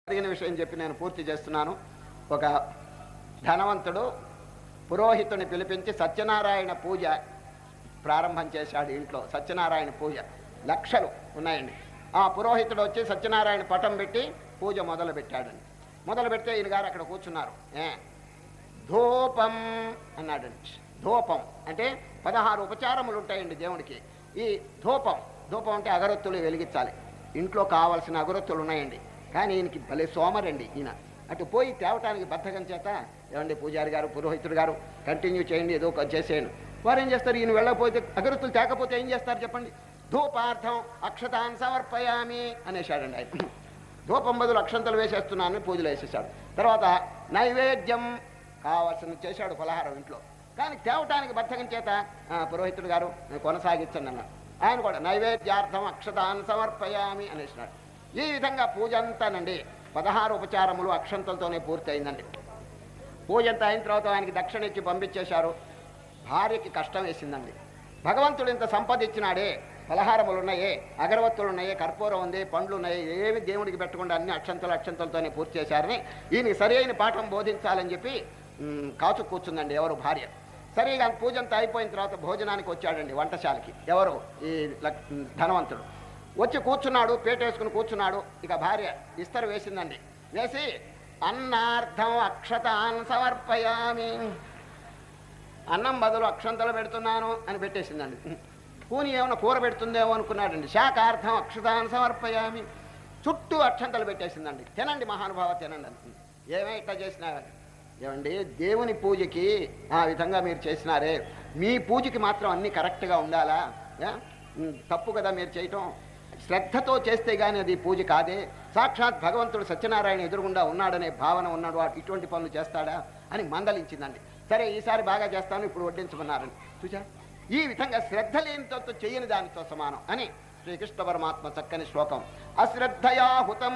జరిగిన విషయం చెప్పి నేను పూర్తి చేస్తున్నాను. ఒక ధనవంతుడు పురోహితుని పిలిపించి సత్యనారాయణ పూజ ప్రారంభం చేశాడు. ఇంట్లో సత్యనారాయణ పూజ లక్షలు ఉన్నాయండి. ఆ పురోహితుడు వచ్చి సత్యనారాయణ పటం పెట్టి పూజ మొదలు పెట్టాడండి. మొదలు పెడితే ఈయన గారు అక్కడ కూర్చున్నారు. ధూపం అన్నాడండి. ధూపం అంటే 16 ఉపచారములు ఉంటాయండి దేవుడికి. ఈ ధూపం అంటే అగరొత్తులు వెలిగించాలి. ఇంట్లో కావాల్సిన అగరొత్తులు ఉన్నాయండి. కానీ ఈయనకి భలే సోమరండి. ఈయన అటు పోయి తేవటానికి బద్ధకం చేత, ఏమండి పూజారి గారు, పురోహితుడు గారు కంటిన్యూ చేయండి, ఏదో చేసేయండి. వారు ఏం చేస్తారు, ఈయన వెళ్ళకపోతే అగరొత్తులు తేకపోతే ఏం చేస్తారు చెప్పండి. ధూపార్థం అక్షతాన్ సమర్పయామి అనేసాడండి ఆయన. ధూపం బదులు అక్షంతలు వేసేస్తున్నాను, పూజలు వేసేసాడు. తర్వాత నైవేద్యం కావాల్సిన చేశాడు పలహారం ఇంట్లో. కానీ తేవటానికి బద్ధకం చేత పురోహితుడు గారు కొనసాగించండి అన్నాడు. ఆయన కూడా నైవేద్యార్థం అక్షతాన్ సమర్పయామి అనేసినాడు. ఈ విధంగా పూజ అంతానండి 16 ఉపచారములు అక్షంతలతోనే పూర్తి అయిందండి. పూజ అంతా అయిన తర్వాత ఆయనకి దక్షిణ ఇచ్చి పంపించేశారు. భార్యకి కష్టం వేసిందండి. భగవంతుడు ఇంత సంపద ఇచ్చినాడే, పలహారములు ఉన్నాయే, అగరవత్తులు ఉన్నాయే, కర్పూరం ఉంది, పండ్లు ఉన్నాయి, ఏమి దేవుడికి పెట్టకుండా అన్ని అక్షంతలతోనే పూర్తి చేశారని ఈయన సరి అయిన పాఠం బోధించాలని చెప్పి కాచు కూర్చుందండి ఎవరు భార్య. సరిగా పూజ అంతా అయిపోయిన తర్వాత భోజనానికి వచ్చాడండి వంటశాలకి. ఎవరు ఈ ధనవంతుడు వచ్చి కూర్చున్నాడు, పేటేసుకుని కూర్చున్నాడు. ఇక భార్య ఇస్తరు వేసిందండి. వేసి అన్నార్థం అక్షతాన్ సమర్పయామి, అన్నం బదులు అక్షంతలు పెడుతున్నాను అని పెట్టేసిందండి. పూని ఏమైనా కూర పెడుతుందేమో అనుకున్నాడండి. శాకార్థం అక్షతాన్ సమర్పయామి, చుట్టూ అక్షంతలు పెట్టేసిందండి. తినండి మహానుభావ తినండి అనుకుంది. ఏమే ఇట్లా చేసినా, ఏమండి దేవుని పూజకి ఆ విధంగా మీరు చేసినారే, మీ పూజకి మాత్రం అన్నీ కరెక్ట్గా ఉండాలా? తప్పు కదా మీరు చేయటం. శ్రద్ధతో చేస్తే కానీ అది పూజ కాదే. సాక్షాత్ భగవంతుడు సత్యనారాయణ ఎదురుగుండా ఉన్నాడనే భావన ఉన్నాడు, ఇటువంటి పనులు చేస్తాడా అని మందలించిందండి. సరే ఈసారి బాగా చేస్తాను, ఇప్పుడు వడ్డించమన్నారని. చూసా, ఈ విధంగా శ్రద్ధ లేనితో చేయని దానితో సమానం అని శ్రీకృష్ణ పరమాత్మ చక్కని శ్లోకం. అశ్రద్ధయా హుతం